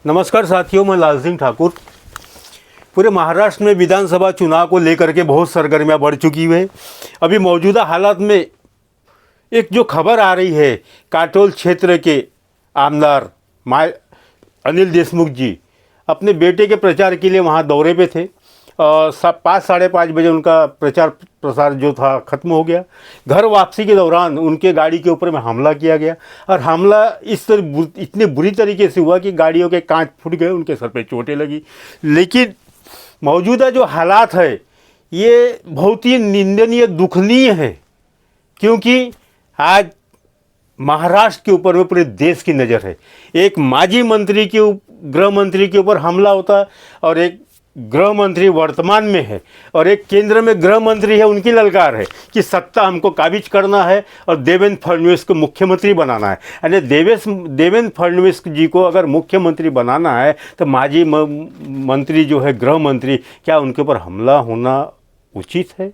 नमस्कार साथियों, मैं लाल सिंह ठाकुर। पूरे महाराष्ट्र में विधानसभा चुनाव को लेकर के बहुत सरगर्मियां बढ़ चुकी है। अभी मौजूदा हालात में एक जो खबर आ रही है, काटोल क्षेत्र के आमदार अनिल देशमुख जी अपने बेटे के प्रचार के लिए वहां दौरे पे थे। 5 साढ़े 5 बजे उनका प्रचार प्रसार जो था ख़त्म हो गया। घर वापसी के दौरान उनके गाड़ी के ऊपर में हमला किया गया और हमला इतने बुरी तरीके से हुआ कि गाड़ियों के कांच फूट गए, उनके सर पे चोटें लगी। लेकिन मौजूदा जो हालात है ये बहुत ही निंदनीय, दुखनीय है, क्योंकि आज महाराष्ट्र के ऊपर में पूरे देश की नज़र है। एक माजी मंत्री के गृह मंत्री के ऊपर हमला होता है और एक गृह मंत्री वर्तमान में है और एक केंद्र में गृह मंत्री है, उनकी ललकार है कि सत्ता हमको काबिज करना है और देवेंद्र फडणवीस को मुख्यमंत्री बनाना है। यानी देवेंद्र फडणवीस जी को अगर मुख्यमंत्री बनाना है तो माजी मंत्री जो है गृह मंत्री, क्या उनके ऊपर हमला होना उचित है?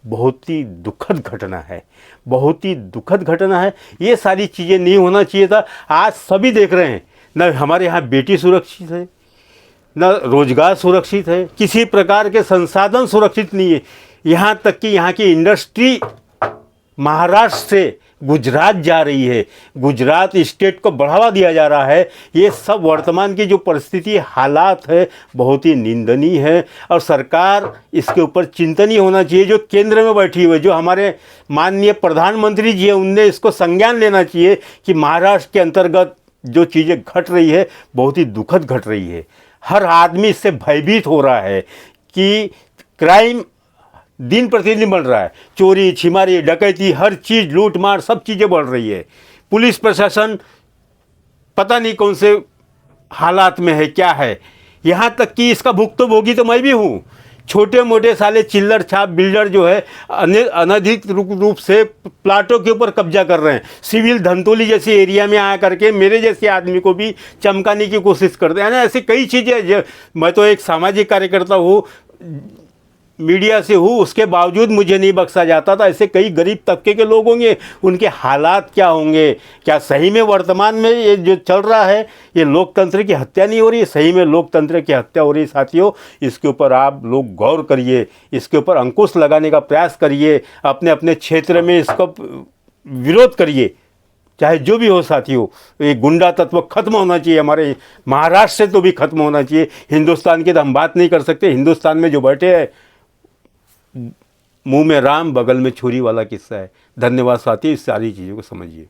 बहुत ही दुखद घटना है, बहुत ही दुखद घटना है। ये सारी चीज़ें नहीं होना चाहिए था। आज सभी देख रहे हैं, न हमारे यहाँ बेटी सुरक्षित है, न रोजगार सुरक्षित है, किसी प्रकार के संसाधन सुरक्षित नहीं है। यहाँ तक कि यहाँ की इंडस्ट्री महाराष्ट्र से गुजरात जा रही है, गुजरात स्टेट को बढ़ावा दिया जा रहा है। ये सब वर्तमान की जो परिस्थिति, हालात है, बहुत ही निंदनीय है और सरकार इसके ऊपर चिंतनीय होना चाहिए। जो केंद्र में बैठी हुई, जो हमारे माननीय प्रधानमंत्री जी है, उनने इसको संज्ञान लेना चाहिए कि महाराष्ट्र के अंतर्गत जो चीज़ें घट रही है बहुत ही दुखद घट रही है। हर आदमी इससे भयभीत हो रहा है कि क्राइम दिन प्रतिदिन बढ़ रहा है। चोरी छिमारी डकैती, हर चीज़, लूट मार, सब चीज़ें बढ़ रही है। पुलिस प्रशासन पता नहीं कौन से हालात में है, क्या है। यहाँ तक कि इसका भुक्तभोगी तो मैं भी हूँ। छोटे मोटे साले चिल्लर छाप बिल्डर जो है अनधिकृत रूप से प्लाटों के ऊपर कब्जा कर रहे हैं। सिविल धंतोली जैसे एरिया में आया करके मेरे जैसे आदमी को भी चमकाने की कोशिश करते हैं। ऐसी कई चीज़ें। मैं तो एक सामाजिक कार्यकर्ता हूँ, मीडिया से हूँ, उसके बावजूद मुझे नहीं बख्शा जाता था। ऐसे कई गरीब तबके के लोग होंगे, उनके हालात क्या होंगे? क्या सही में वर्तमान में ये जो चल रहा है ये लोकतंत्र की हत्या नहीं हो रही है? सही में लोकतंत्र की हत्या हो रही है साथियों। इसके ऊपर आप लोग गौर करिए, इसके ऊपर अंकुश लगाने का प्रयास करिए, अपने अपने क्षेत्र में इसका विरोध करिए, चाहे जो भी हो साथियों। ये गुंडा तत्व खत्म होना चाहिए, हमारे महाराष्ट्र से तो भी खत्म होना चाहिए। हिंदुस्तान की तो हम बात नहीं कर सकते। हिंदुस्तान में जो बैठे हैं, मुंह में राम बगल में छुरी वाला किस्सा है। धन्यवाद साथी, इस सारी चीज़ों को समझिए।